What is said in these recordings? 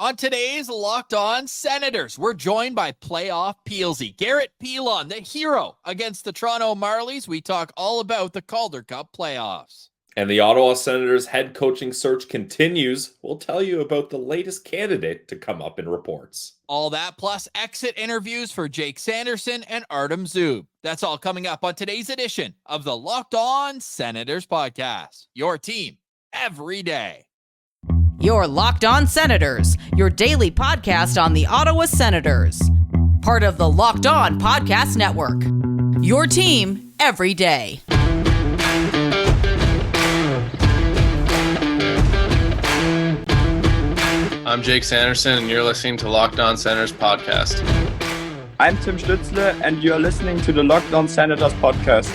On today's Locked On Senators, we're joined by playoff Pilzy, Garrett Pilon, the hero against the Toronto Marlies. We talk all about the Calder Cup playoffs. And the Ottawa Senators head coaching search continues. We'll tell you about the latest candidate to come up in reports. All that plus exit interviews for Jake Sanderson and Artem Zub. That's all coming up on today's edition of the Locked On Senators podcast. Your team every day. You're Locked On Senators, your daily podcast on the Ottawa Senators. Part of the Locked On Podcast Network. Your team every day. I'm Jake Sanderson, and you're listening to Locked On Senators podcast. I'm Tim Stützle, and you're listening to the Locked On Senators podcast.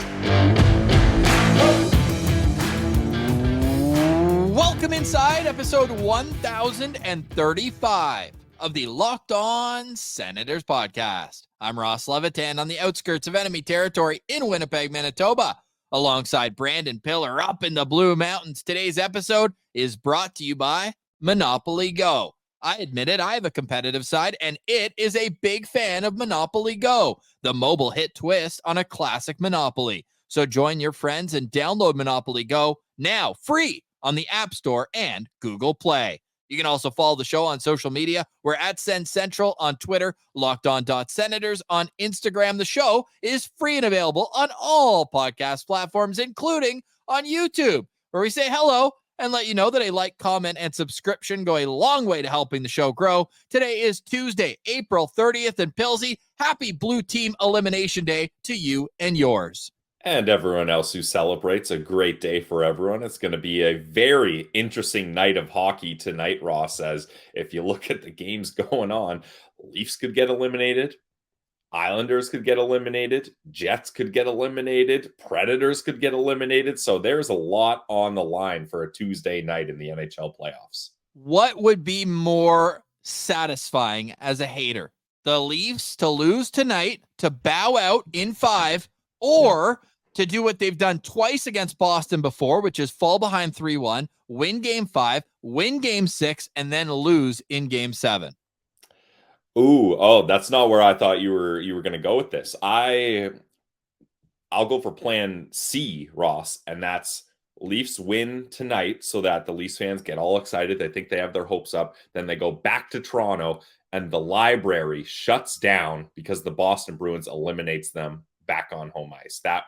Welcome inside episode 1035 of the Locked On Senators podcast. I'm Ross Levitan on the outskirts of enemy territory in Winnipeg, Manitoba, alongside Brandon Piller up in the Blue Mountains. Today's episode is brought to you by Monopoly Go. I admit it, I have a competitive side, and it is a big fan of Monopoly Go, the mobile hit twist on a classic Monopoly. So join your friends and download Monopoly Go now, free on the App Store and Google Play. You can also follow the show on social media. We're at Sen Central on Twitter, LockedOn.Senators on Instagram. The show is free and available on all podcast platforms, including on YouTube, where we say hello and let you know that a like, comment, and subscription go a long way to helping the show grow. Today is Tuesday, April 30th, and Pilzy, happy Blue Team Elimination Day to you and yours. And everyone else who celebrates, a great day for everyone. It's going to be a very interesting night of hockey tonight, Ross, as if you look at the games going on, Leafs could get eliminated, Islanders could get eliminated, Jets could get eliminated, Predators could get eliminated. So there's a lot on the line for a Tuesday night in the NHL playoffs. What would be more satisfying as a hater? The Leafs to lose tonight, to bow out in 5, or to do what they've done twice against Boston before, which is fall behind 3-1, win game 5, win game 6, and then lose in game 7. That's not where I thought you were going to go with this. I'll go for plan C, Ross, and that's Leafs win tonight so that the Leafs fans get all excited. They think they have their hopes up. Then they go back to Toronto and the library shuts down because the Boston Bruins eliminates them back on home ice. That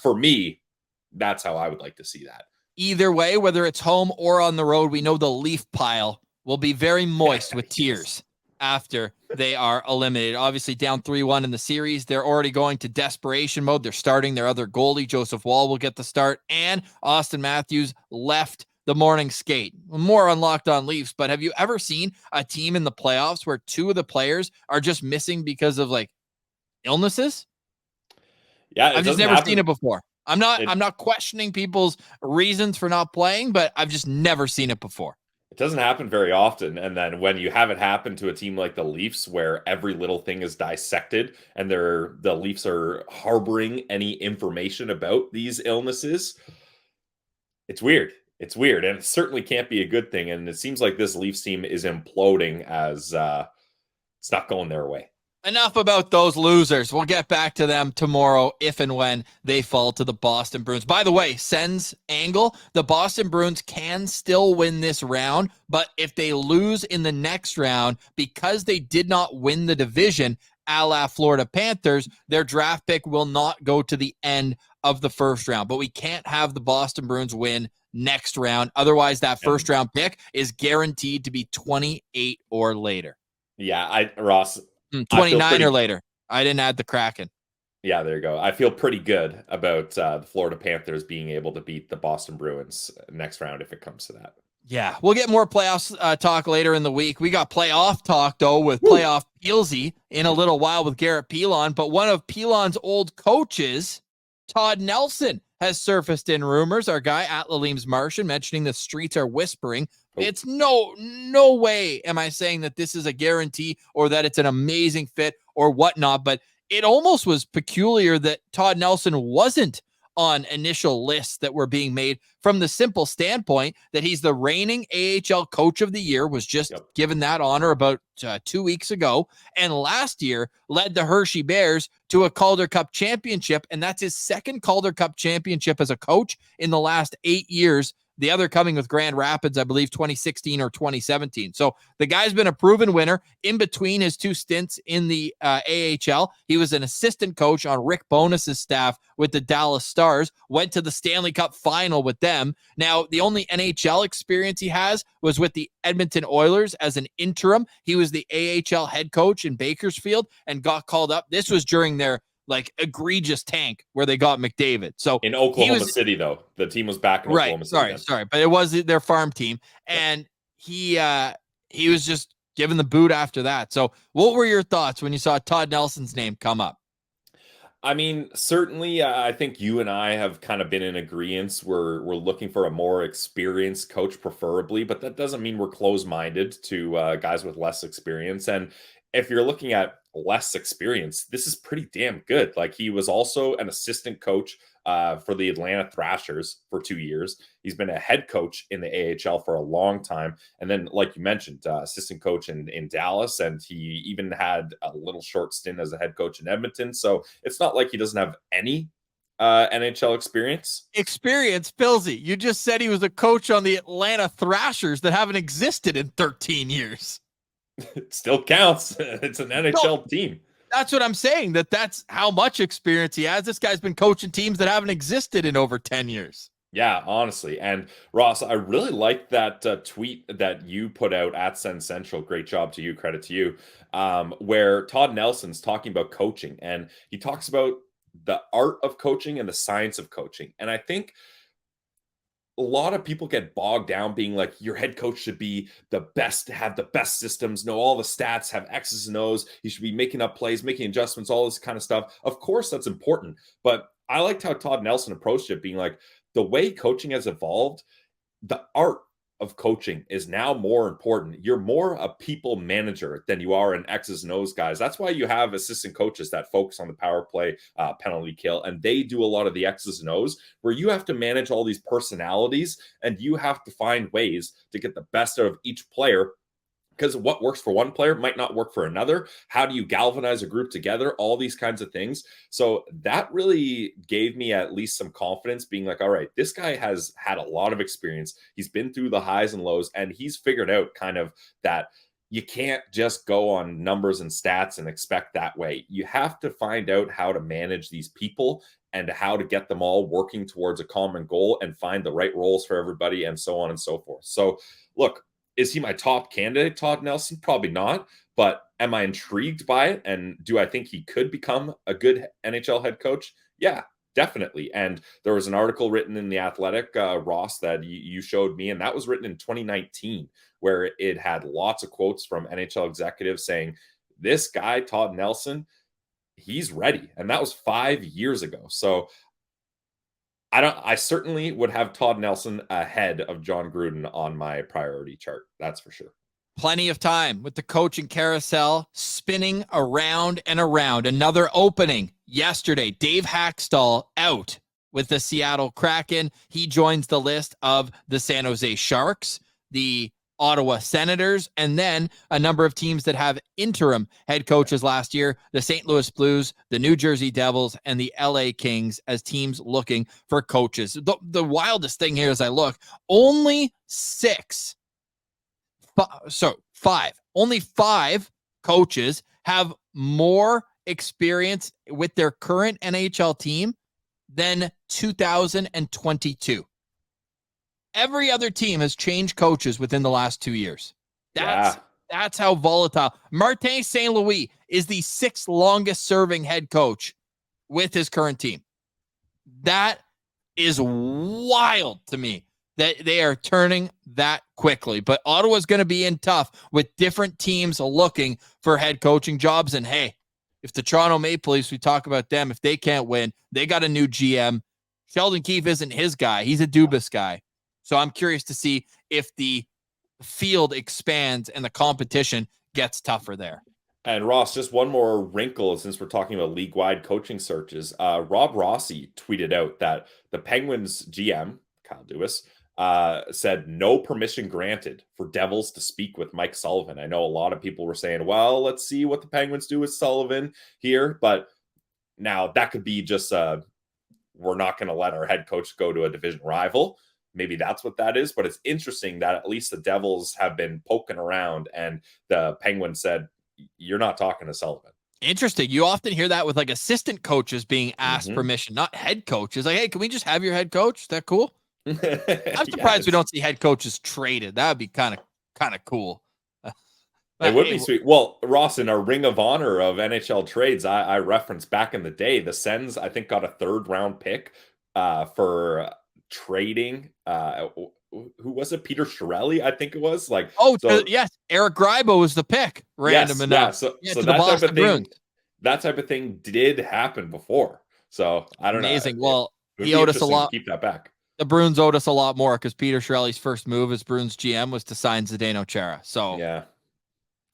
for me, that's how I would like to see that. Either way, whether it's home or on the road, we know the Leaf pile will be very moist with tears after they are eliminated. Obviously down 3-1 in the series. They're already going to desperation mode. They're starting their other goalie. Joseph Wall will get the start, and Austin Matthews left the morning skate. More on Locked On Leafs, but have you ever seen a team in the playoffs where two of the players are just missing because of like illnesses? Yeah, I've just never seen it before. I'm not questioning people's reasons for not playing, but I've just never seen it before. It doesn't happen very often. And then when you have it happen to a team like the Leafs, where every little thing is dissected and the Leafs are harboring any information about these illnesses, it's weird. It's weird. And it certainly can't be a good thing. And it seems like this Leafs team is imploding as it's not going their way. Enough about those losers. We'll get back to them tomorrow if and when they fall to the Boston Bruins. By the way, Sens angle, the Boston Bruins can still win this round, but if they lose in the next round, because they did not win the division, a la Florida Panthers, their draft pick will not go to the end of the first round. But we can't have the Boston Bruins win next round. Otherwise, that first round pick is guaranteed to be 28 or later. Yeah, Ross... 29 or later. I didn't add the Kraken. Yeah, there you go. I feel pretty good about the Florida Panthers being able to beat the Boston Bruins next round if it comes to that. Yeah, we'll get more playoffs talk later in the week. We got playoff talk, though, with playoff Pilzy in a little while with Garrett Pilon. But one of Pilon's old coaches, Todd Nelson, has surfaced in rumors. Our guy at Lalim's Martian mentioning the streets are whispering. It's no way am I saying that this is a guarantee or that it's an amazing fit or whatnot, but it almost was peculiar that Todd Nelson wasn't on initial lists that were being made from the simple standpoint that he's the reigning AHL Coach of the Year, was just given that honor about 2 weeks ago, and last year led the Hershey Bears to a Calder Cup championship, and that's his second Calder Cup championship as a coach in the last 8 years. The other coming with Grand Rapids, I believe 2016 or 2017. So the guy's been a proven winner. In between his 2 stints in the AHL, he was an assistant coach on Rick Bonus's staff with the Dallas Stars, went to the Stanley Cup final with them. Now, the only NHL experience he has was with the Edmonton Oilers as an interim. He was the AHL head coach in Bakersfield and got called up. This was during their egregious tank where they got McDavid. So in Oklahoma City, though, the team was back in Oklahoma City. Sorry, but it was their farm team, and he was just given the boot after that. So what were your thoughts when you saw Todd Nelson's name come up? I mean, certainly, I think you and I have kind of been in agreement. We're looking for a more experienced coach, preferably, but that doesn't mean we're closed-minded to guys with less experience. And if you're looking at less experience, this is pretty damn good. Like, he was also an assistant coach for the Atlanta Thrashers for 2 years. He's been a head coach in the AHL for a long time. And then, like you mentioned, assistant coach in Dallas. And he even had a little short stint as a head coach in Edmonton. So it's not like he doesn't have any NHL experience. Pilzy, you just said he was a coach on the Atlanta Thrashers that haven't existed in 13 years. It still counts. It's an NHL team. That's what I'm saying, that's how much experience he has. This guy's been coaching teams that haven't existed in over 10 years. Yeah, honestly. And Ross, I really liked that tweet that you put out at Sens Central. Great job to you. Credit to you. Where Todd Nelson's talking about coaching, and he talks about the art of coaching and the science of coaching. And I think a lot of people get bogged down being like, your head coach should be the best, have the best systems, know all the stats, have X's and O's. He should be making up plays, making adjustments, all this kind of stuff. Of course, that's important. But I liked how Todd Nelson approached it, being like, the way coaching has evolved, the art of coaching is now more important. You're more a people manager than you are an X's and O's guys. That's why you have assistant coaches that focus on the power play, penalty kill, and they do a lot of the X's and O's, where you have to manage all these personalities and you have to find ways to get the best out of each player, because what works for one player might not work for another. How do you galvanize a group together? All these kinds of things. So that really gave me at least some confidence, being like, all right, this guy has had a lot of experience. He's been through the highs and lows, and he's figured out kind of that you can't just go on numbers and stats and expect that way. You have to find out how to manage these people and how to get them all working towards a common goal and find the right roles for everybody, and so on and so forth. So look, is he my top candidate, Todd Nelson? Probably not. But am I intrigued by it? And do I think he could become a good NHL head coach? Yeah, definitely. And there was an article written in The Athletic, Ross, that you showed me, and that was written in 2019, where it had lots of quotes from NHL executives saying, this guy, Todd Nelson, he's ready. And that was 5 years ago. So I certainly would have Todd Nelson ahead of John Gruden on my priority chart. That's for sure. Plenty of time with the coaching carousel spinning around and around. Another opening yesterday. Dave Hackstall out with the Seattle Kraken. He joins the list of the San Jose Sharks, the Ottawa Senators, and then a number of teams that have interim head coaches last year, the St. Louis Blues, the New Jersey Devils, and the LA Kings as teams looking for coaches. The wildest thing here as I look, only five coaches have more experience with their current NHL team than 2022. Every other team has changed coaches within the last 2 years. That's how volatile. Martin St. Louis is the 6th longest serving head coach with his current team. That is wild to me that they are turning that quickly. But Ottawa's going to be in tough with different teams looking for head coaching jobs. And hey, if the Toronto Maple Leafs, we talk about them, if they can't win, they got a new GM. Sheldon Keefe isn't his guy. He's a Dubas guy. So I'm curious to see if the field expands and the competition gets tougher there. And Ross, just one more wrinkle since we're talking about league-wide coaching searches. Rob Rossi tweeted out that the Penguins GM, Kyle Dubas, said no permission granted for Devils to speak with Mike Sullivan. I know a lot of people were saying, well, let's see what the Penguins do with Sullivan here. But now that could be just we're not going to let our head coach go to a division rival. Maybe that's what that is. But it's interesting that at least the Devils have been poking around and the Penguins said, you're not talking to Sullivan. Interesting. You often hear that with like assistant coaches being asked permission, not head coaches. Like, hey, can we just have your head coach? Is that cool? I'm surprised we don't see head coaches traded. That would be kind of cool. It would be sweet. Well, Ross, in our Ring of Honor of NHL trades, I referenced back in the day, the Sens, I think, got a 3rd round pick for trading. Who was it? Peter Chiarelli, I think it was. Yes, Eric Grybo was the pick. Random enough. So that type of thing did happen before. So I don't know. Amazing. Well, he owed us a lot. Keep that back. The Bruins owed us a lot more because Peter Chiarelli's first move as Bruins GM was to sign Zdeno Chara. So yeah,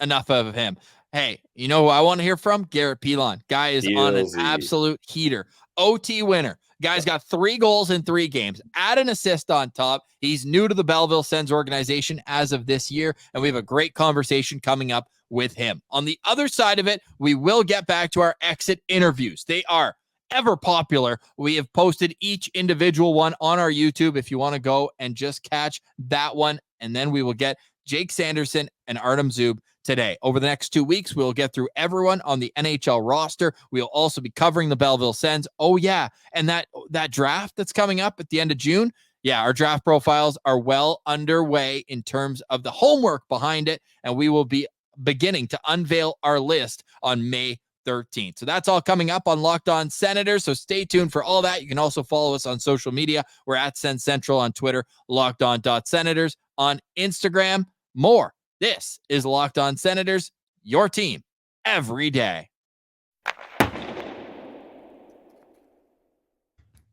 enough of him. Hey, you know who I want to hear from? Garrett Pilon. Guy is on an absolute heater. OT winner. Guy's got 3 goals in 3 games. Add an assist on top. He's new to the Belleville Sens organization as of this year, and we have a great conversation coming up with him. On the other side of it, we will get back to our exit interviews. They are ever popular. We have posted each individual one on our YouTube if you want to go and just catch that one, and then we will get Jake Sanderson and Artem Zub today. Over the next 2 weeks, we'll get through everyone on the NHL roster. We'll also be covering the Belleville Sens. Oh, yeah. And that draft that's coming up at the end of June, yeah, our draft profiles are well underway in terms of the homework behind it, and we will be beginning to unveil our list on May 13th. So that's all coming up on Locked On Senators. So stay tuned for all that. You can also follow us on social media. We're at Sen Central on Twitter, LockedOn.Senators on Instagram. More. This is Locked On Senators, your team every day.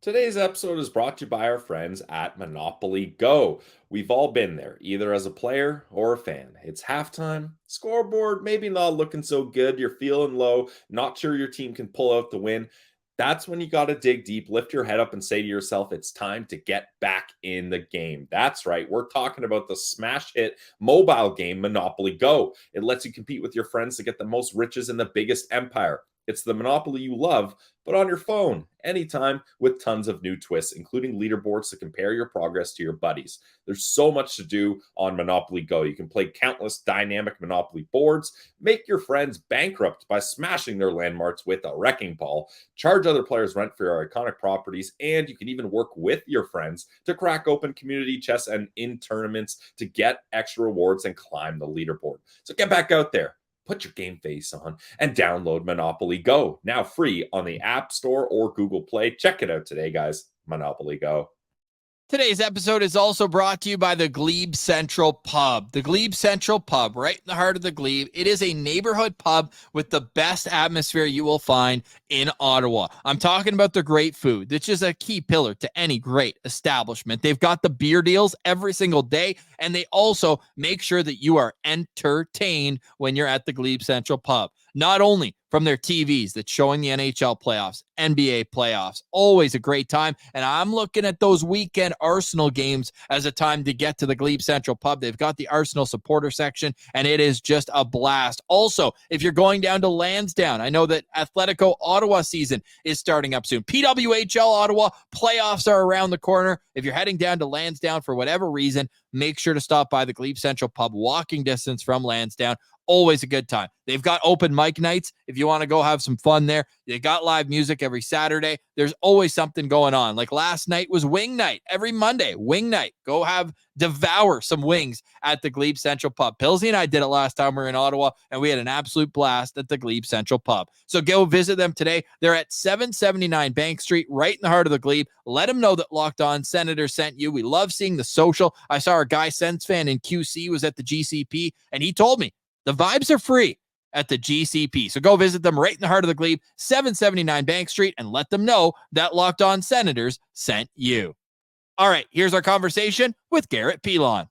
Today's episode is brought to you by our friends at Monopoly Go. We've all been there, either as a player or a fan. It's halftime, scoreboard maybe not looking so good, you're feeling low, not sure your team can pull out the win. That's when you got to dig deep, lift your head up and say to yourself, it's time to get back in the game. That's right. We're talking about the smash hit mobile game, Monopoly Go. It lets you compete with your friends to get the most riches in the biggest empire. It's the Monopoly you love, but on your phone, anytime, with tons of new twists, including leaderboards to compare your progress to your buddies. There's so much to do on Monopoly Go. You can play countless dynamic Monopoly boards, make your friends bankrupt by smashing their landmarks with a wrecking ball, charge other players rent for your iconic properties, and you can even work with your friends to crack open community chests and in tournaments to get extra rewards and climb the leaderboard. So get back out there. Put your game face on and download Monopoly Go. Now free on the App Store or Google Play. Check it out today, guys. Monopoly Go. Today's episode is also brought to you by the Glebe Central Pub. The Glebe Central Pub, right in the heart of the Glebe. It is a neighborhood pub with the best atmosphere you will find in Ottawa. I'm talking about the great food, which is a key pillar to any great establishment. They've got the beer deals every single day, and they also make sure that you are entertained when you're at the Glebe Central Pub. Not only from their TVs that's showing the NHL playoffs, NBA playoffs, always a great time. And I'm looking at those weekend Arsenal games as a time to get to the Glebe Central Pub. They've got the Arsenal supporter section, and it is just a blast. Also, if you're going down to Lansdowne, I know that Atletico Ottawa season is starting up soon. PWHL Ottawa playoffs are around the corner. If you're heading down to Lansdowne for whatever reason, make sure to stop by the Glebe Central Pub, walking distance from Lansdowne. Always a good time. They've got open mic nights if you want to go have some fun there. They got live music every Saturday. There's always something going on. Like last night was wing night. Every Monday, wing night. Go devour some wings at the Glebe Central Pub. Pilzy and I did it last time we were in Ottawa, and we had an absolute blast at the Glebe Central Pub. So go visit them today. They're at 779 Bank Street, right in the heart of the Glebe. Let them know that Locked On Senator sent you. We love seeing the social. I saw our guy Sens fan in QC was at the GCP, and he told me the vibes are free at the GCP. So go visit them right in the heart of the Glebe, 779 Bank Street, and let them know that Locked On Senators sent you. All right, here's our conversation with Garrett Pilon.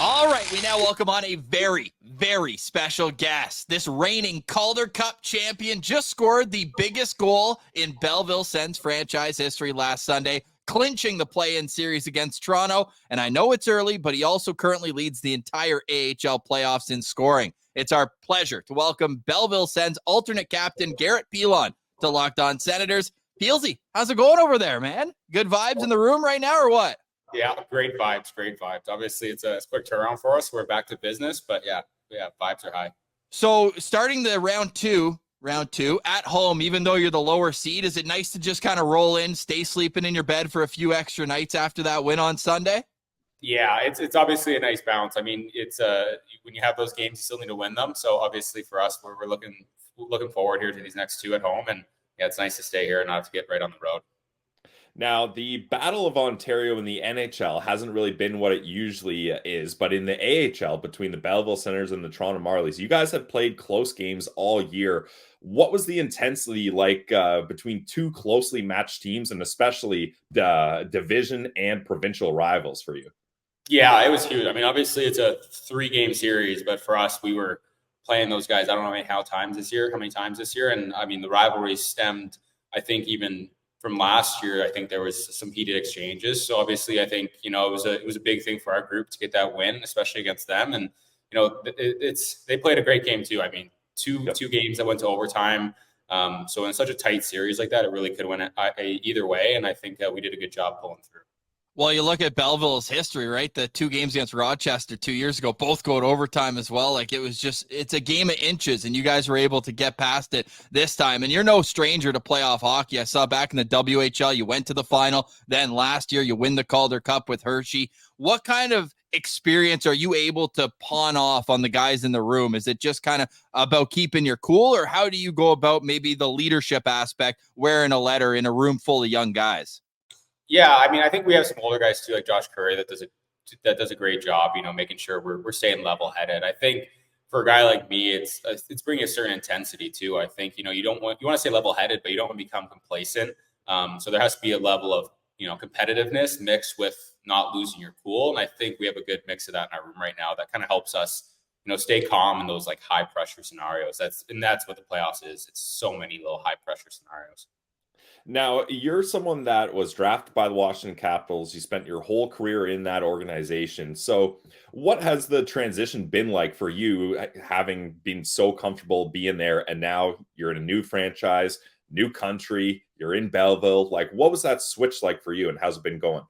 All right, we now welcome on a very, very special guest. This reigning Calder Cup champion just scored the biggest goal in Belleville Sens franchise history last Sunday, clinching the play-in series against Toronto. And I know it's early, but he also currently leads the entire AHL playoffs in scoring. It's our pleasure to welcome Belleville Sens alternate captain Garrett Pilon to Locked On Senators. Pilzy, how's it going over there, man? Good vibes in the room right now or what? Yeah, great vibes. Obviously, it's a quick turnaround for us. We're back to business, but yeah, vibes are high. So starting the round two at home, even though you're the lower seed, is it nice to just kind of roll in, stay sleeping in your bed for a few extra nights after that win on Sunday? Yeah, it's obviously a nice balance. I mean, it's when you have those games, you still need to win them. So obviously for us, we're looking forward here to these next two at home, and yeah, it's nice to stay here and not have to get right on the road. Now, the Battle of Ontario in the NHL hasn't really been what it usually is, but in the AHL, between the Belleville Senators and the Toronto Marlies, you guys have played close games all year. What was the intensity like between two closely matched teams, and especially the division and provincial rivals for you? Yeah, it was huge. I mean, obviously it's a 3-game series, but for us, we were playing those guys, I don't know how many times this year. And I mean, the rivalry stemmed, I think, even from last year. I think there was some heated exchanges. So obviously I think, it was a big thing for our group to get that win, especially against them. And, they played a great game too. I mean, two games that went to overtime. So in such a tight series like that, it really could win either way. And I think we did a good job pulling through. Well, you look at Belleville's history, right? The 2 games against Rochester 2 years ago, both go to overtime as well. Like it's a game of inches, and you guys were able to get past it this time. And you're no stranger to playoff hockey. I saw back in the WHL, you went to the final. Then last year, you win the Calder Cup with Hershey. What kind of experience are you able to pawn off on the guys in the room? Is it just kind of about keeping your cool, or how do you go about maybe the leadership aspect, wearing a letter in a room full of young guys? Yeah, I mean, I think we have some older guys too, like Josh Curry, that does a great job, making sure we're staying level-headed. I think for a guy like me, it's bringing a certain intensity too. I think you want to stay level-headed, but you don't want to become complacent. So there has to be a level of competitiveness mixed with not losing your cool, and I think we have a good mix of that in our room right now. That kind of helps us stay calm in those like high-pressure scenarios. That's what the playoffs is. It's so many little high-pressure scenarios. Now, you're someone that was drafted by the Washington Capitals. You spent your whole career in that organization. So what has the transition been like for you, having been so comfortable being there, and now you're in a new franchise, new country, you're in Belleville? Like, what was that switch like for you, and how's it been going?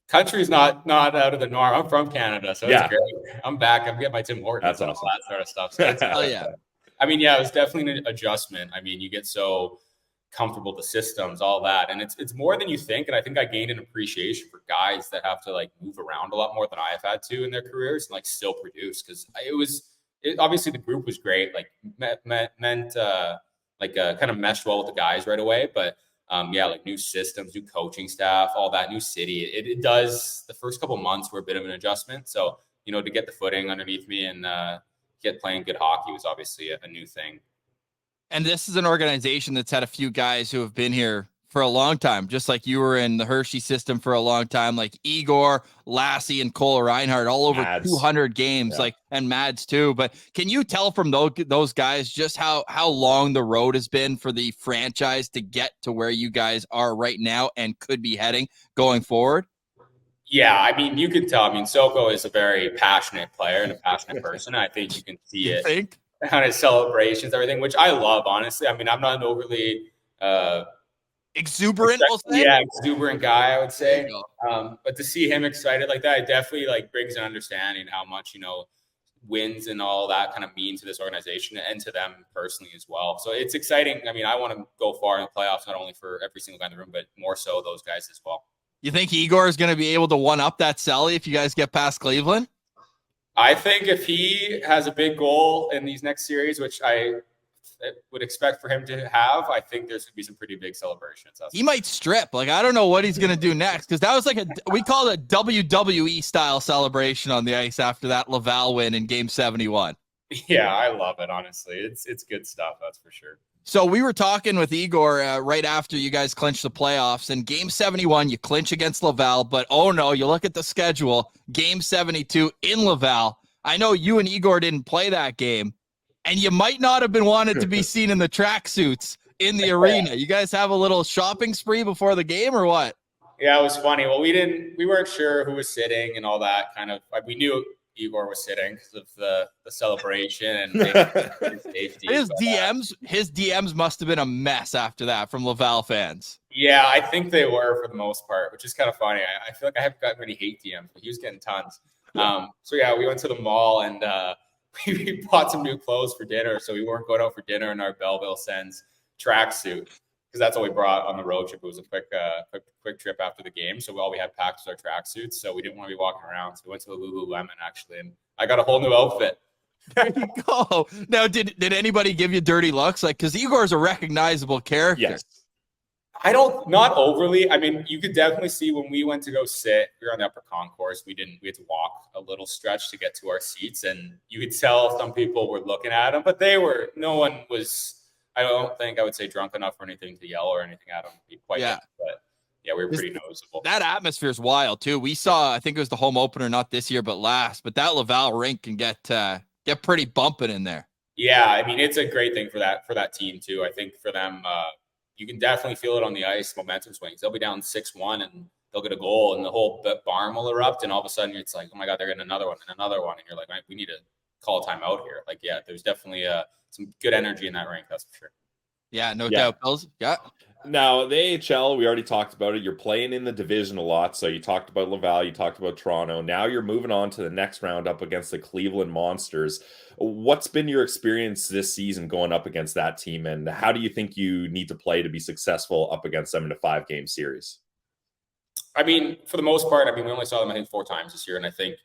Country's not out of the norm. I'm from Canada, so it's great. I'm back. I'm getting my Tim Hortons. That's awesome. All that sort of stuff. So yeah. I mean, yeah, it was definitely an adjustment. I mean, you get so comfortable with the systems, all that, and it's more than you think. And I think I gained an appreciation for guys that have to like move around a lot more than I have had to in their careers and like still produce, because obviously the group was great, like meant kind of meshed well with the guys right away, but like new systems, new coaching staff, all that, new city, it does. The first couple months were a bit of an adjustment, so to get the footing underneath me and get playing good hockey was obviously a new thing. And this is an organization that's had a few guys who have been here for a long time, just like you were in the Hershey system for a long time, like Igor, Lassie, and Cole Reinhardt, all over Mads. 200 games, and Mads too. But can you tell from those guys just how long the road has been for the franchise to get to where you guys are right now and could be heading going forward? Yeah, I mean, you can tell. I mean, Soko is a very passionate player and a passionate person. I think you can see it on his celebrations, everything, which I love, honestly. I mean, I'm not an overly exuberant guy, I would say. But to see him excited like that, it definitely like brings an understanding how much wins and all that kind of mean to this organization and to them personally as well. So it's exciting. I mean, I want to go far in the playoffs, not only for every single guy in the room, but more so those guys as well. You think Igor is going to be able to one-up that Selly if you guys get past Cleveland? I think if he has a big goal in these next series, which I would expect for him to have, I think there's going to be some pretty big celebrations. He might strip. Like, I don't know what he's going to do next, because that was like we call it a WWE style celebration on the ice after that Laval win in Game 71. Yeah, I love it, honestly. It's good stuff, that's for sure. So we were talking with Igor right after you guys clinched the playoffs, and game 71, you clinch against Laval, but oh no, you look at the schedule, game 72 in Laval. I know you and Igor didn't play that game, and you might not have been wanted to be seen in the tracksuits in the arena. You guys have a little shopping spree before the game or what? Yeah, it was funny. Well, we weren't sure who was sitting and all that kind of. We knew Igor was sitting because of the celebration and his safety. His DMs must have been a mess after that from Laval fans. Yeah, I think they were for the most part, which is kind of funny. I feel like I haven't gotten many hate DMs, but he was getting tons. So yeah, we went to the mall and we bought some new clothes for dinner. So we weren't going out for dinner in our Belleville Sens tracksuit because that's all we brought on the road trip. It was a quick trip after the game. So all we had packed was our tracksuits. So we didn't want to be walking around. So we went to the Lululemon actually, and I got a whole new outfit. There you go. Now, did anybody give you dirty looks? Like, because Igor's a recognizable character. Yes. Not overly. I mean, you could definitely see when we went to go sit, we were on the upper concourse. We had to walk a little stretch to get to our seats. And you could tell some people were looking at him, but no one was, I don't think I would say drunk enough or anything to yell or anything at him. Quite yet, but yeah, we were pretty noticeable. That atmosphere is wild too. We saw, I think it was the home opener, not this year, but last, but that Laval rink can get pretty bumping in there. Yeah. I mean, it's a great thing for that team too. I think for them, you can definitely feel it on the ice, momentum swings. They'll be down 6-1 and they'll get a goal and the whole barn will erupt. And all of a sudden it's like, oh my God, they're getting another one and another one. And you're like, we need to call a timeout here. Like, yeah, there's definitely some good energy in that rink. That's for sure. Yeah, no doubt. Pills. Yeah. Now, the AHL, we already talked about it. You're playing in the division a lot. So you talked about Laval, you talked about Toronto. Now you're moving on to the next round up against the Cleveland Monsters. What's been your experience this season going up against that team? And how do you think you need to play to be successful up against them in a 5-game series? I mean, for the most part, we only saw them, I think, 4 times this year. And I think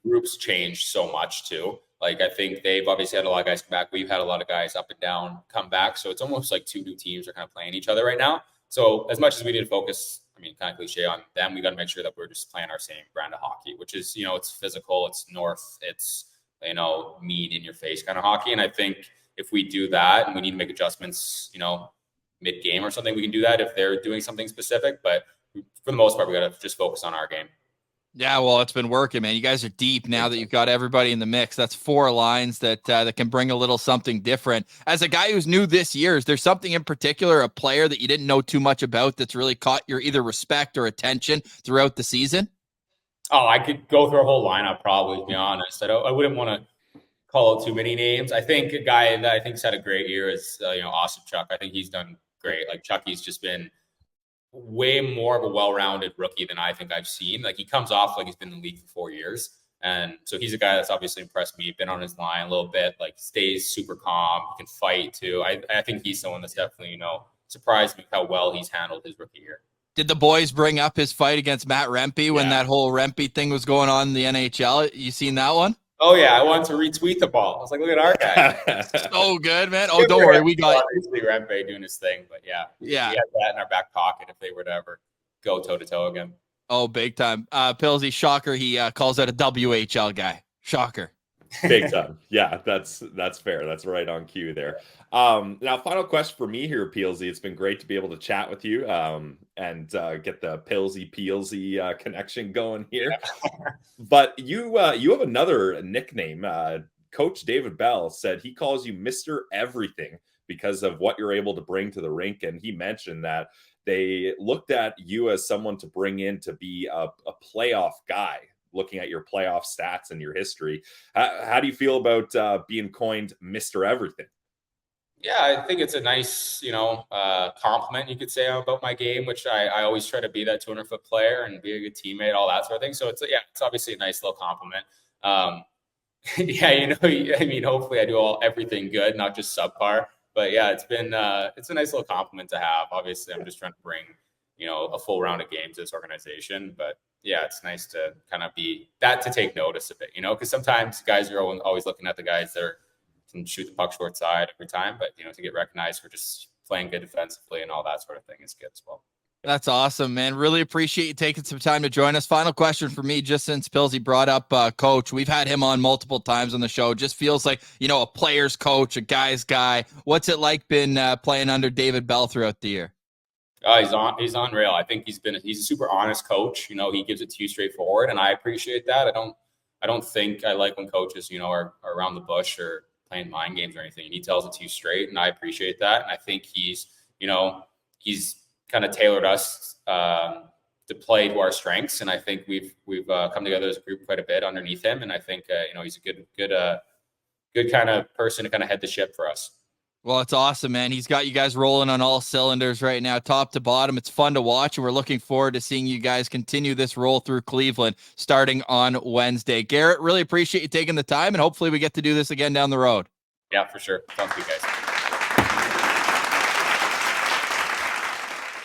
groups changed so much too. Like, I think they've obviously had a lot of guys come back. We've had a lot of guys up and down come back. So it's almost like 2 new teams are kind of playing each other right now. So as much as we need to focus, kind of cliche on them, we got to make sure that we're just playing our same brand of hockey, which is, it's physical, it's north, it's, mean in your face kind of hockey. And I think if we do that and we need to make adjustments, mid-game or something, we can do that if they're doing something specific. But for the most part, we got to just focus on our game. Yeah, well, it's been working, man. You guys are deep now that you've got everybody in the mix. That's 4 lines that can bring a little something different. As a guy who's new this year, is there something in particular, a player that you didn't know too much about that's really caught your either respect or attention throughout the season? Oh, I could go through a whole lineup probably, to be honest. I wouldn't want to call out too many names. I think a guy that I think's had a great year is, Awesome Chuck. I think he's done great. Like, Chucky's just been way more of a well-rounded rookie than I think I've seen. Like, he comes off like he's been in the league for 4 years. And so he's a guy that's obviously impressed me. Been on his line a little bit, like stays super calm. He can fight too. I think he's someone that's definitely, surprised me how well he's handled his rookie year. Did the boys bring up his fight against Matt Rempe when that whole Rempe thing was going on in the NHL? You seen that one? Oh yeah, I wanted to retweet the ball. I was like, look at our guy. So good, man. Oh, don't worry, we got obviously Rempe doing his thing, but yeah, we had that in our back pocket if they were to ever go toe to toe again. Oh, big time. Pilzy, shocker. He calls out a WHL guy. Shocker. Big time. Yeah, that's fair. That's right on cue there. Now, final question for me here, Pilzy. It's been great to be able to chat with you and get the Pilzy connection going here. But you have another nickname. Coach David Bell said he calls you Mr. Everything because of what you're able to bring to the rink. And he mentioned that they looked at you as someone to bring in to be a playoff guy, looking at your playoff stats and your history. How do you feel about being coined Mr. Everything? Yeah, I think it's a nice, compliment you could say about my game, which I always try to be that 200-foot player and be a good teammate, all that sort of thing. So it's obviously a nice little compliment. Hopefully I do everything good, not just subpar. But yeah, it's a nice little compliment to have. Obviously, I'm just trying to bring, a full round of games to this organization. But yeah, it's nice to kind of be that, to take notice of it, because sometimes guys are always looking at the guys that can shoot the puck short side every time. But, to get recognized for just playing good defensively and all that sort of thing is good as well. That's awesome, man. Really appreciate you taking some time to join us. Final question for me, just since Pilzy brought up coach. We've had him on multiple times on the show. Just feels like, a player's coach, a guy's guy. What's it like been playing under David Bell throughout the year? He's unreal. I think he's a super honest coach. He gives it to you straightforward, and I appreciate that. I don't think I like when coaches, are around the bush or playing mind games or anything. He tells it to you straight, and I appreciate that. And I think he's kind of tailored us to play to our strengths, and I think we've come together as a group quite a bit underneath him. And I think he's a good kind of person to kind of head the ship for us. Well, it's awesome, man. He's got you guys rolling on all cylinders right now, top to bottom. It's fun to watch, and we're looking forward to seeing you guys continue this roll through Cleveland starting on Wednesday. Garrett, really appreciate you taking the time, and hopefully we get to do this again down the road. Yeah, for sure. Sounds good, guys.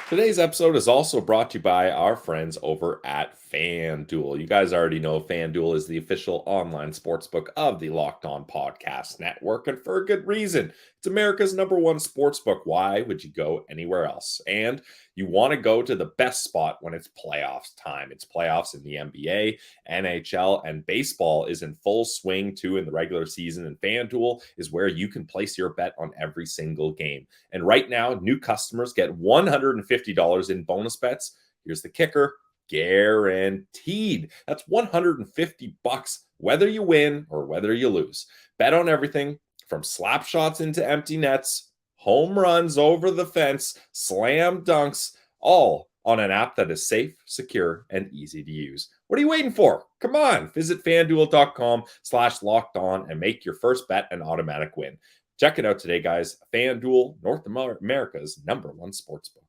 Today's episode is also brought to you by our friends over at FanDuel. You guys already know FanDuel is the official online sportsbook of the Locked On Podcast Network, and for a good reason. It's America's #1 sportsbook. Why would you go anywhere else? And you want to go to the best spot when it's playoffs time. It's playoffs in the NBA, NHL, and baseball is in full swing too in the regular season, and FanDuel is where you can place your bet on every single game. And right now, new customers get $150 in bonus bets. Here's the kicker. Guaranteed. That's $150 whether you win or whether you lose. Bet on everything from slap shots into empty nets, home runs over the fence, slam dunks, all on an app that is safe, secure, and easy to use. What are you waiting for? Come on, visit FanDuel.com/lockedon and make your first bet an automatic win. Check it out today, guys. FanDuel, North America's #1 sportsbook.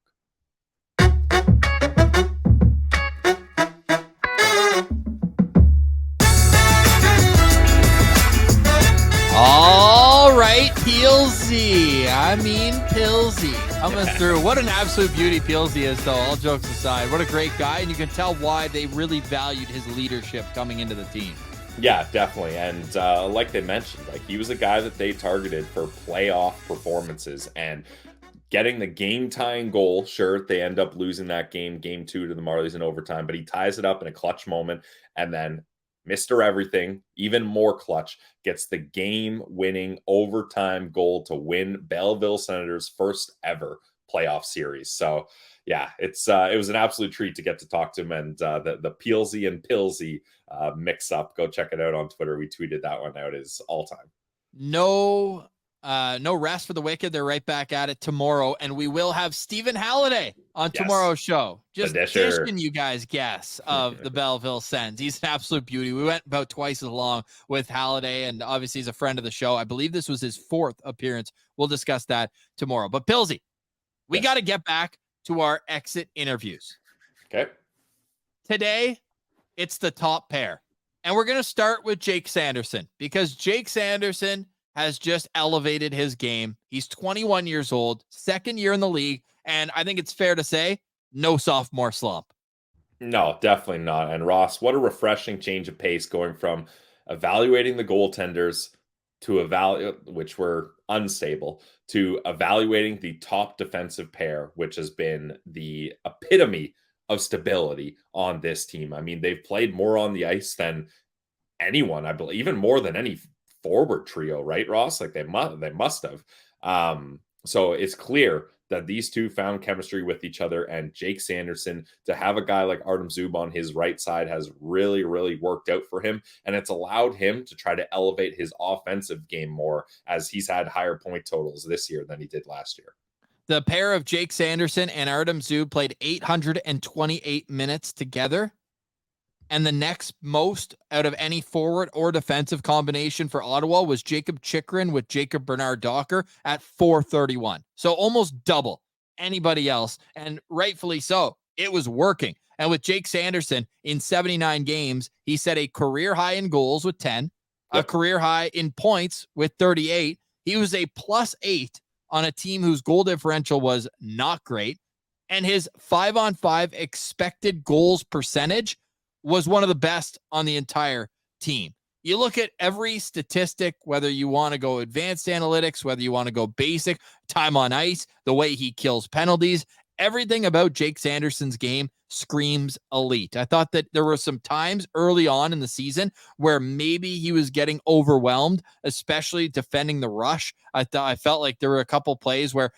All right, Pilzy. Coming through. What an absolute beauty Pilzy is, though, all jokes aside. What a great guy, and you can tell why they really valued his leadership coming into the team. Yeah, definitely. And like they mentioned, he was a guy that they targeted for playoff performances and getting the game-tying goal. Sure, they end up losing that game 2 to the Marlies in overtime, but he ties it up in a clutch moment, and then Mr. Everything, even more clutch, gets the game-winning overtime goal to win Belleville Senators' first ever playoff series. So, yeah, it was an absolute treat to get to talk to him, and the Pilzy and Pilzy mix-up. Go check it out on Twitter. We tweeted that one out as all-time. No rest for the wicked. They're right back at it tomorrow, and we will have Stephen Halliday on tomorrow's show. Just dishing you guys guess of the Belleville Sens. He's an absolute beauty. We went about twice as long with Halliday, and obviously he's a friend of the show. I believe this was his 4th appearance. We'll discuss that tomorrow. But Pilzy, we got to get back to our exit interviews. Okay. Today, it's the top pair, and we're going to start with Jake Sanderson, because Jake Sanderson has just elevated his game. He's 21 years old, 2nd year in the league, and I think it's fair to say no sophomore slump. No, definitely not. And Ross, what a refreshing change of pace going from evaluating the goaltenders to which were unstable, to evaluating the top defensive pair, which has been the epitome of stability on this team. I mean, they've played more on the ice than anyone, I believe, even more than any forward trio, right, Ross? They must have. So it's clear that these two found chemistry with each other, and Jake Sanderson, to have a guy like Artem Zub on his right side, has really, really worked out for him, and it's allowed him to try to elevate his offensive game more, as he's had higher point totals this year than he did last year. The pair of Jake Sanderson and Artem Zub played 828 minutes together, and the next most out of any forward or defensive combination for Ottawa was Jacob Chychrun with Jacob Bernard-Docker at 431. So almost double anybody else, and rightfully so. It was working. And with Jake Sanderson in 79 games, he set a career high in goals with 10, a career high in points with 38. He was a +8 on a team whose goal differential was not great, and his 5-on-5 expected goals percentage was one of the best on the entire team. You look at every statistic, whether you want to go advanced analytics, whether you want to go basic, time on ice, the way he kills penalties, everything about Jake Sanderson's game screams elite. I thought that there were some times early on in the season where maybe he was getting overwhelmed, especially defending the rush. I felt like there were a couple plays where,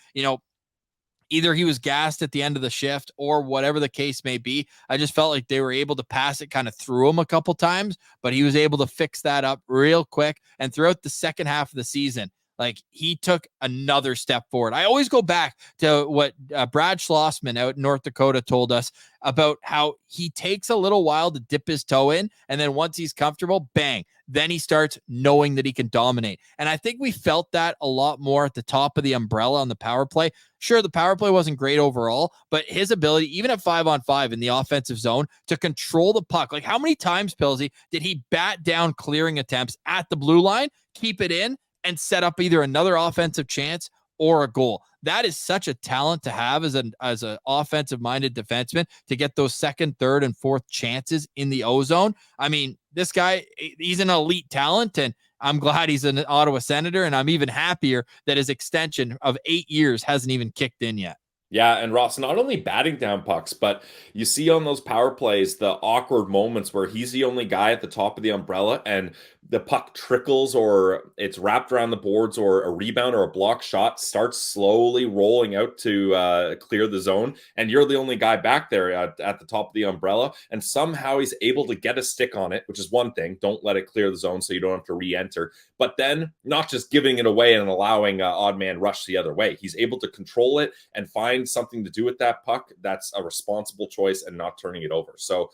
either he was gassed at the end of the shift or whatever the case may be. I just felt like they were able to pass it kind of through him a couple times, but he was able to fix that up real quick. And throughout the second half of the season, like, he took another step forward. I always go back to what Brad Schlossman out in North Dakota told us about how he takes a little while to dip his toe in. And then once he's comfortable, bang, then he starts knowing that he can dominate. And I think we felt that a lot more at the top of the umbrella on the power play. Sure, the power play wasn't great overall, but his ability, even at 5-on-5 in the offensive zone, to control the puck. Like, how many times, Pilzy, did he bat down clearing attempts at the blue line, keep it in, and set up either another offensive chance or a goal? That is such a talent to have as an offensive-minded defenseman, to get those second, third, and fourth chances in the O-zone. I mean, this guy, he's an elite talent, and I'm glad he's an Ottawa Senator, and I'm even happier that his extension of 8 years hasn't even kicked in yet. Yeah, and Ross, not only batting down pucks, but you see on those power plays the awkward moments where he's the only guy at the top of the umbrella and the puck trickles, or it's wrapped around the boards, or a rebound or a block shot starts slowly rolling out to clear the zone, and you're the only guy back there at the top of the umbrella, and somehow he's able to get a stick on it, which is one thing. Don't let it clear the zone so you don't have to re-enter, but then not just giving it away and allowing odd man rush the other way. He's able to control it and find something to do with that puck that's a responsible choice and not turning it over. So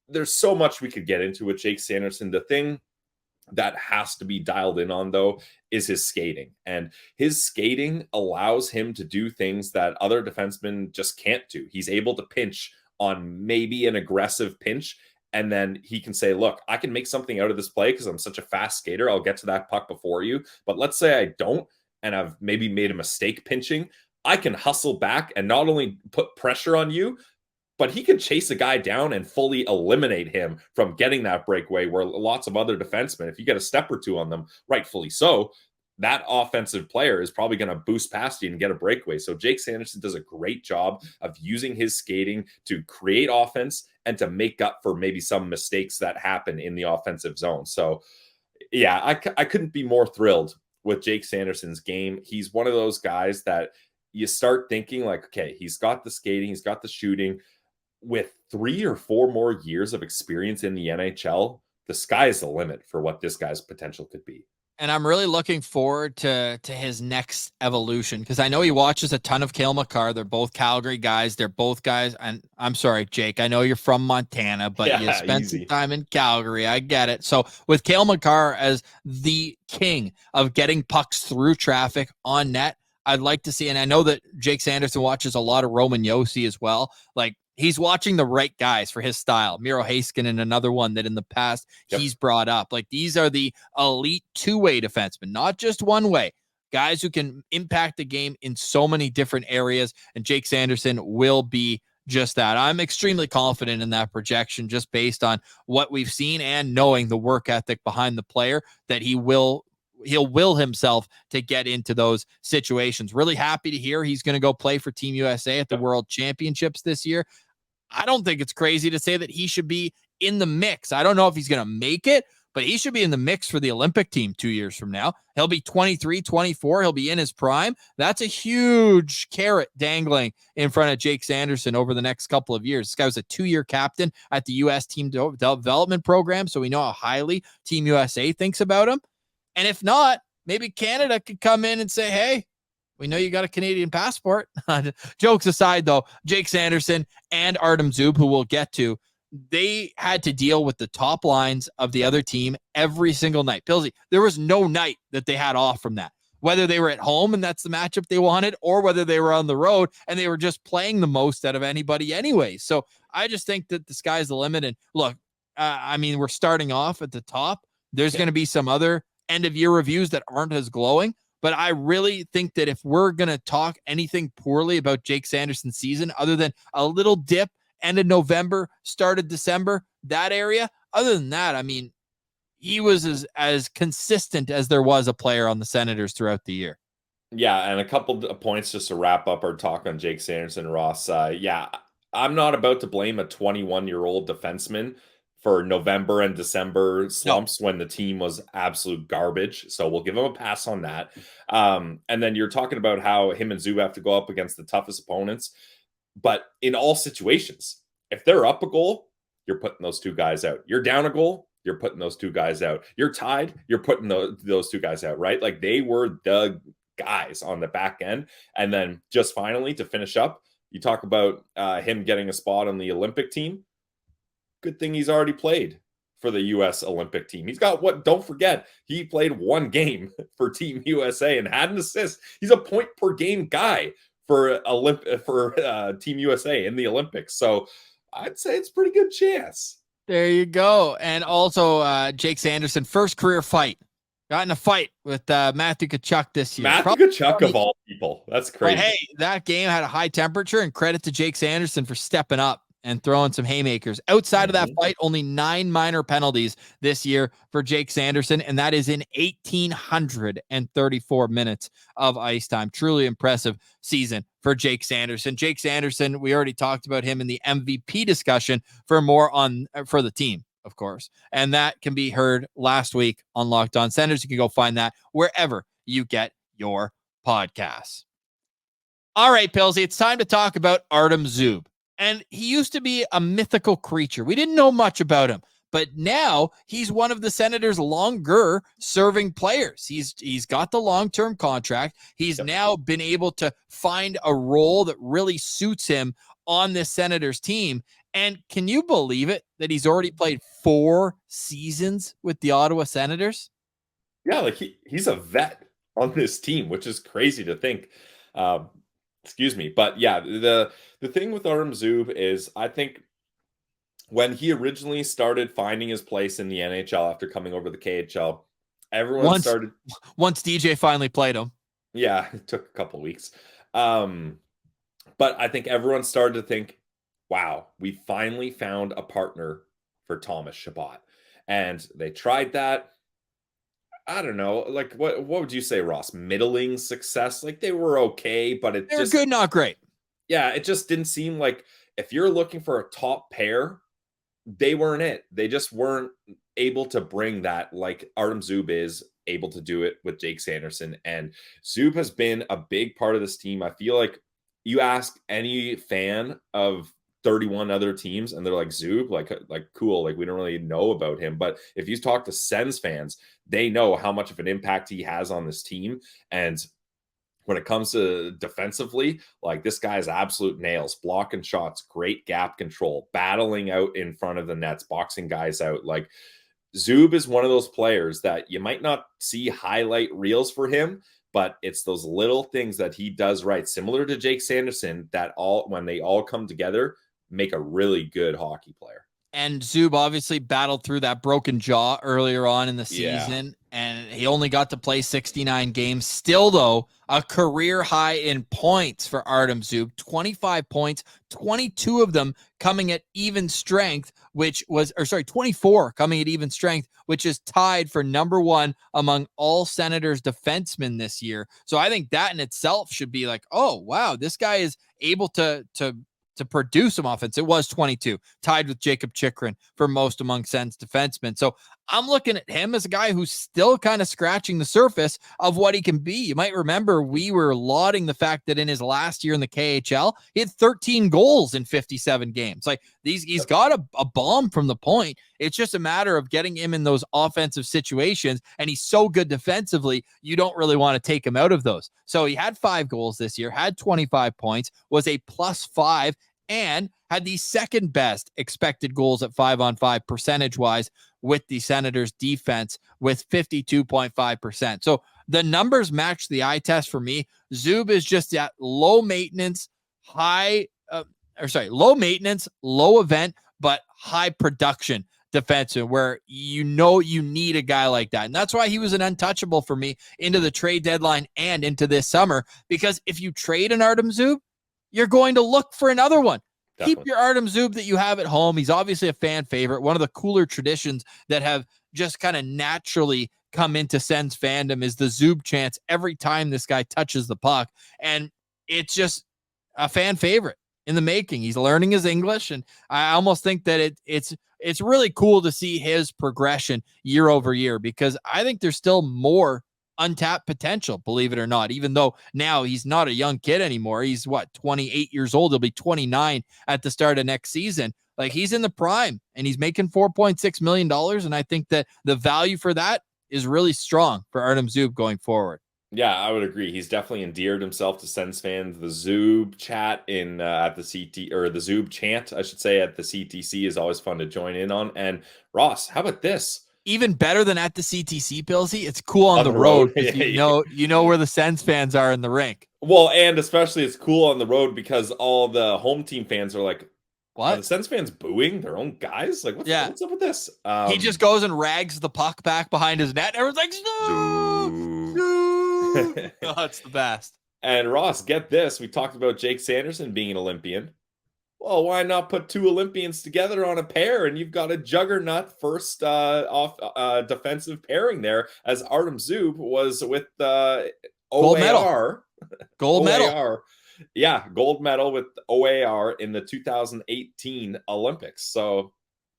there's so much we could get into with Jake Sanderson. The thing that has to be dialed in on, though, is his skating. And his skating allows him to do things that other defensemen just can't do. He's able to pinch on maybe an aggressive pinch, and then he can say, look, I can make something out of this play because I'm such a fast skater. I'll get to that puck before you. But let's say I don't, and I've maybe made a mistake pinching. I can hustle back and not only put pressure on you, but he can chase a guy down and fully eliminate him from getting that breakaway, where lots of other defensemen, if you get a step or two on them, rightfully so, that offensive player is probably going to boost past you and get a breakaway. So Jake Sanderson does a great job of using his skating to create offense and to make up for maybe some mistakes that happen in the offensive zone. So yeah, I couldn't be more thrilled with Jake Sanderson's game. He's one of those guys that you start thinking like, okay, he's got the skating, he's got the shooting. With 3 or 4 more years of experience in the NHL, the sky is the limit for what this guy's potential could be. And I'm really looking forward to his next evolution, because I know he watches a ton of Cale Makar. They're both Calgary guys. They're both guys. And I'm sorry, Jake, I know you're from Montana, but you spent some time in Calgary. I get it. So with Cale Makar as the king of getting pucks through traffic on net, I'd like to see, and I know that Jake Sanderson watches a lot of Roman Josi as well. Like, he's watching the right guys for his style. Miro Heiskanen, another one that in the past he's brought up. Like, these are the elite two-way defensemen, not just one way. Guys who can impact the game in so many different areas, and Jake Sanderson will be just that. I'm extremely confident in that projection, just based on what we've seen and knowing the work ethic behind the player, that he'll will himself to get into those situations. Really happy to hear he's going to go play for Team USA at the World Championships this year. I don't think it's crazy to say that he should be in the mix. I don't know if he's going to make it, but he should be in the mix for the Olympic team 2 years from now. He'll be 23, 24. He'll be in his prime. That's a huge carrot dangling in front of Jake Sanderson over the next couple of years. This guy was a 2-year captain at the U.S. team development program, so we know how highly Team USA thinks about him. And if not, maybe Canada could come in and say, hey, we know you got a Canadian passport. Jokes aside, though, Jake Sanderson and Artem Zub, who we'll get to, they had to deal with the top lines of the other team every single night. Pilzy, there was no night that they had off from that. Whether they were at home and that's the matchup they wanted, or whether they were on the road and they were just playing the most out of anybody anyway. So I just think that the sky's the limit. And look, I mean, we're starting off at the top. There's going to be some other end-of-year reviews that aren't as glowing. But I really think that if we're going to talk anything poorly about Jake Sanderson's season, other than a little dip, end of November, start of December, that area, other than that, I mean, he was as consistent as there was a player on the Senators throughout the year. Yeah, and a couple of points just to wrap up our talk on Jake Sanderson, Ross. Yeah, I'm not about to blame a 21-year-old defenseman for November and December slumps when the team was absolute garbage. So we'll give him a pass on that. And then you're talking about how him and Zub have to go up against the toughest opponents. But in all situations, if they're up a goal, you're putting those two guys out. You're down a goal, you're putting those two guys out. You're tied, you're putting those two guys out, right? Like they were the guys on the back end. And then just finally to finish up, you talk about him getting a spot on the Olympic team. Good thing he's already played for the U.S. Olympic team. He's got don't forget, he played one game for Team USA and had an assist. He's a point per game guy for Team USA in the Olympics. So I'd say it's a pretty good chance. There you go. And also Jake Sanderson, first career fight. Got in a fight with Matthew Tkachuk this year. Matthew Tkachuk of all people. That's crazy. But hey, that game had a high temperature, and credit to Jake Sanderson for stepping up and throwing some haymakers. Outside of that fight, only 9 minor penalties this year for Jake Sanderson, and that is in 1,834 minutes of ice time. Truly impressive season for Jake Sanderson. Jake Sanderson, we already talked about him in the MVP discussion for the team, of course. And that can be heard last week on Locked On Senators. You can go find that wherever you get your podcasts. All right, Pilzy, it's time to talk about Artem Zub. And he used to be a mythical creature. We didn't know much about him, but now he's one of the Senators' longer serving players. He's got the long-term contract. He's now been able to find a role that really suits him on this Senators team. And can you believe it that he's already played 4 seasons with the Ottawa Senators? Yeah, like he's a vet on this team, which is crazy to think. Excuse me. But yeah, the thing with Artem Zub is I think when he originally started finding his place in the NHL after coming over the KHL, everyone started. Once DJ finally played him. Yeah, it took a couple weeks. But I think everyone started to think, wow, we finally found a partner for Thomas Chabot. And they tried that. I don't know. Like, what would you say, Ross? Middling success? Like, they were okay, but they're good, not great. Yeah, it just didn't seem like if you're looking for a top pair, they weren't it. They just weren't able to bring that like Artem Zub is able to do it with Jake Sanderson. And Zub has been a big part of this team. I feel like you ask any fan of 31 other teams and they're like, Zub, like cool, like we don't really know about him. But if you talk to Sens fans, they know how much of an impact he has on this team. And when it comes to defensively, like this guy's absolute nails, blocking shots, great gap control, battling out in front of the nets, boxing guys out. Like Zub is one of those players that you might not see highlight reels for him, but it's those little things that he does right, similar to Jake Sanderson, that when they all come together, make a really good hockey player. And Zub obviously battled through that broken jaw earlier on in the season, and he only got to play 69 games. Still, though, a career high in points for Artem Zub, 25 points, 22 of them coming at even strength, 24 coming at even strength, which is tied for number 1 among all Senators defensemen this year. So I think that in itself should be like, oh, wow, this guy is able to produce some offense. It was 22, tied with Jacob Chychrun for most among Sens defensemen. So I'm looking at him as a guy who's still kind of scratching the surface of what he can be. You might remember we were lauding the fact that in his last year in the KHL, he had 13 goals in 57 games. Like he's got a bomb from the point. It's just a matter of getting him in those offensive situations. And he's so good defensively, you don't really want to take him out of those. So he had 5 goals this year, had 25 points, was a +5, and had the second best expected goals at 5-on-5 percentage-wise with the Senators defense with 52.5%. So the numbers match the eye test for me. Zub is just that low maintenance, low event, but high production defenseman where you need a guy like that. And that's why he was an untouchable for me into the trade deadline and into this summer, because if you trade an Artem Zub, you're going to look for another one. Definitely. Keep your Artem Zub that you have at home. He's obviously a fan favorite, one of the cooler traditions that have just kind of naturally come into Sens fandom is the Zub chants every time this guy touches the puck. And it's just a fan favorite in the making. He's learning his English. And I almost think that it's really cool to see his progression year over year, because I think there's still more untapped potential, believe it or not, even though now he's not a young kid anymore. He's 28 years old. He'll be 29 at the start of next season. Like, he's in the prime and he's making $4.6 million. And I think that the value for that is really strong for Artem Zub going forward. Yeah, I would agree. He's definitely endeared himself to Sens fans. The Zub chat at the CT, or the Zub chant, I should say, at the CTC is always fun to join in on. And Ross, how about this? Even better than at the CTC, Pilzy, it's cool on the road. You know where the Sens fans are in the rink. Well, and especially it's cool on the road because all the home team fans are like, what? Are the Sens fans booing their own guys? Like, what's up with this? He just goes and rags the puck back behind his net. Everyone's like, no. Oh, it's the best. And Ross, get this. We talked about Jake Sanderson being an Olympian. Well, why not put two Olympians together on a pair, and you've got a juggernaut first defensive pairing there, as Artem Zub was with gold OAR. Gold medal. Yeah, gold medal with OAR in the 2018 Olympics. So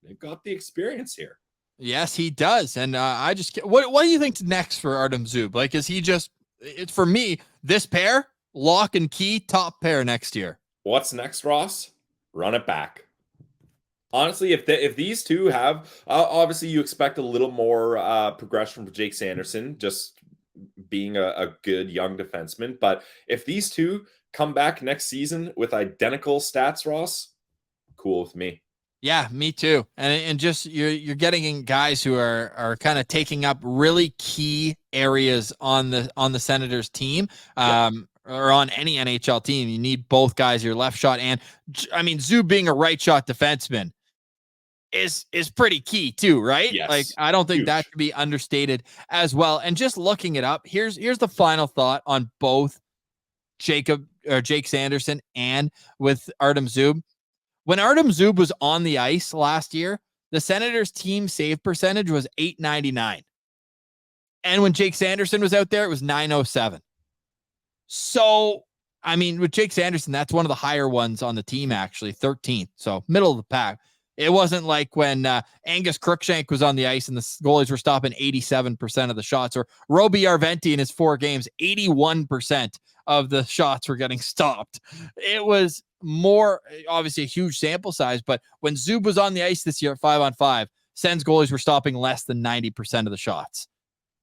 they've got the experience here. Yes, he does. And what do you think's next for Artem Zub? Like, is he just, it's for me, this pair, lock and key, top pair next year. What's next, Ross? Run it back. Honestly, if these two have, obviously you expect a little more progression from Jake Sanderson, just being a good young defenseman. But if these two come back next season with identical stats, Ross, cool with me. Yeah, me too. And just you're getting in guys who are kind of taking up really key areas on the Senators team. Or on any NHL team, you need both guys, your left shot. And I mean, Zub being a right shot defenseman is pretty key too, right? Yes. Like, I don't think that should be understated as well. And just looking it up, here's the final thought on both Jake Sanderson and with Artem Zub. When Artem Zub was on the ice last year, the Senators team save percentage was .899. And when Jake Sanderson was out there, it was .907. So, I mean, with Jake Sanderson, that's one of the higher ones on the team, actually, 13th. So, middle of the pack. It wasn't like when Angus Crookshank was on the ice and the goalies were stopping 87% of the shots, or Roby Arventi in his 4 games, 81% of the shots were getting stopped. It was more, obviously, a huge sample size, but when Zub was on the ice this year at 5-on-5, Sens goalies were stopping less than 90% of the shots.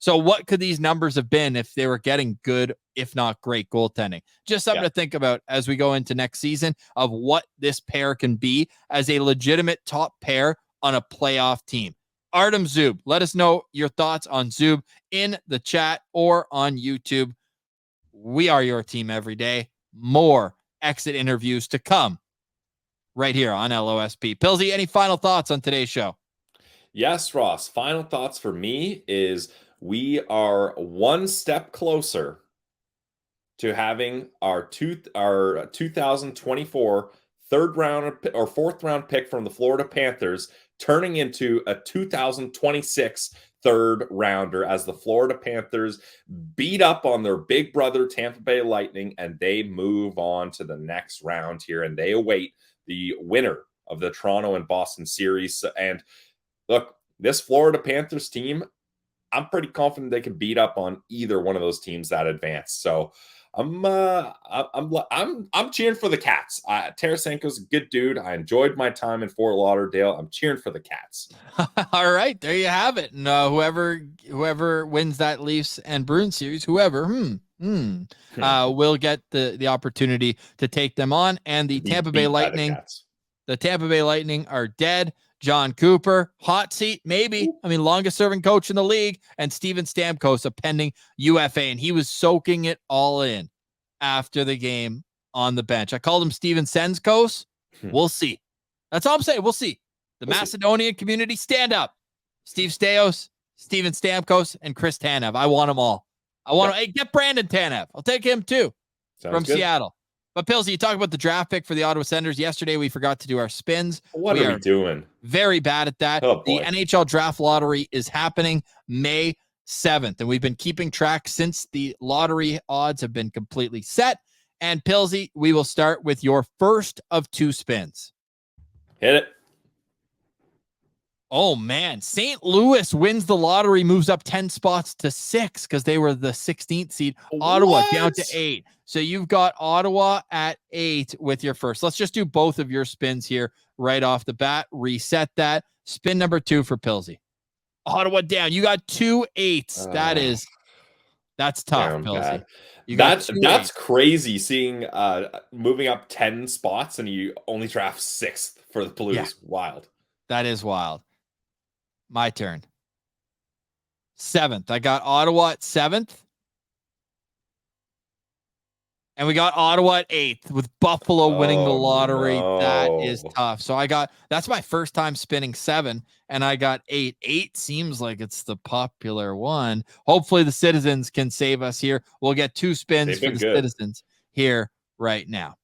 So what could these numbers have been if they were getting good, if not great, goaltending? Just something to think about as we go into next season of what this pair can be as a legitimate top pair on a playoff team. Artem Zub, let us know your thoughts on Zub in the chat or on YouTube. We are your team every day. More exit interviews to come right here on LOSP. Pilzy, any final thoughts on today's show? Yes, Ross. Final thoughts for me is we are one step closer to having our 2024 third round or fourth round pick from the Florida Panthers turning into a 2026 third rounder, as the Florida Panthers beat up on their big brother Tampa Bay Lightning, and they move on to the next round here, and they await the winner of the Toronto and Boston series. And look, this Florida Panthers team, I'm pretty confident they can beat up on either one of those teams that advance. So I'm cheering for the Cats. Tarasenko's a good dude. I enjoyed my time in Fort Lauderdale. I'm cheering for the Cats. All right, there you have it. And whoever wins that Leafs and Bruins series, will get the opportunity to take them on. And the Tampa Bay Lightning are dead. John Cooper, hot seat, maybe. I mean, longest serving coach in the league, and Steven Stamkos, a pending UFA, and he was soaking it all in after the game on the bench. I called him Steven Senskos. We'll see. That's all I'm saying. We'll see. The Macedonian community, stand up. Steve Stamkos, Steven Stamkos, and Chris Tanev. I want them all. Hey, get Brandon Tanev. I'll take him too. Sounds from good. Seattle. But Pilzy, you talk about the draft pick for the Ottawa Senators. Yesterday, we forgot to do our spins. What are we doing? Very bad at that. Oh, the boy. NHL draft lottery is happening May 7th. And we've been keeping track since the lottery odds have been completely set. And Pilzy, we will start with your first of 2 spins. Hit it. Oh, man. St. Louis wins the lottery, moves up 10 spots to 6 because they were the 16th seed. Ottawa down to 8. So you've got Ottawa at 8 with your first. Let's just do both of your spins here right off the bat. Reset that. Spin number 2 for Pilzy. Ottawa down. You got 2 8s. That's tough, Pilzy. That's crazy seeing moving up 10 spots and you only draft 6th for the Blues. Yeah. Wild. That is wild. My turn. 7th. I got Ottawa at 7th. And we got Ottawa at 8th with Buffalo winning the lottery. No. That is tough. So that's my first time spinning 7 and I got 8. 8 seems like it's the popular one. Hopefully the Citizens can save us here. We'll get 2 spins for the Citizens here right now.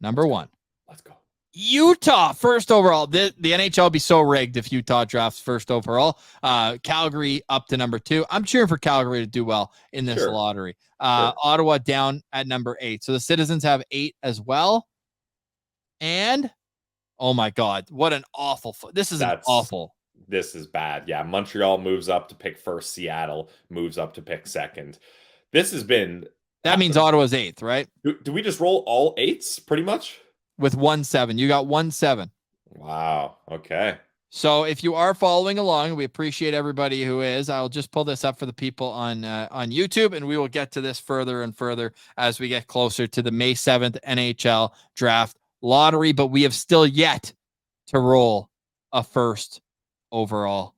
Number 1. Let's go. Utah first overall. The NHL would be so rigged if Utah drafts first overall. Calgary up to number 2. I'm cheering for Calgary to do well in this lottery. Ottawa down at number 8. So the Citizens have 8 as well. And oh my God, what an awful. This is awful. This is bad. Yeah. Montreal moves up to pick first. Seattle moves up to pick second. This has been. That means Ottawa's 8th, right? Do we just roll all 8s pretty much? With 1-7. You got 1-7. Wow. Okay. So if you are following along, we appreciate everybody who is. I'll just pull this up for the people on YouTube, and we will get to this further and further as we get closer to the May 7th NHL draft lottery. But we have still yet to roll a first overall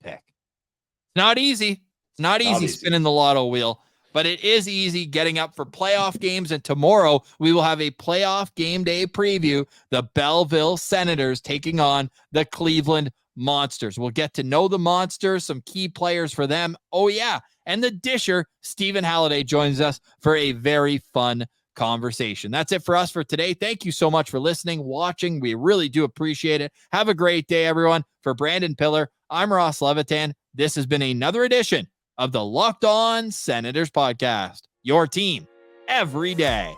pick. It's not easy. It's not easy spinning the lotto wheel. But it is easy getting up for playoff games. And tomorrow we will have a playoff game day preview. The Belleville Senators taking on the Cleveland Monsters. We'll get to know the Monsters, some key players for them. Oh, yeah. And the Disher, Stephen Halliday, joins us for a very fun conversation. That's it for us for today. Thank you so much for listening, watching. We really do appreciate it. Have a great day, everyone. For Brandon Piller, I'm Ross Levitan. This has been another edition of the Locked On Senators podcast, your team every day.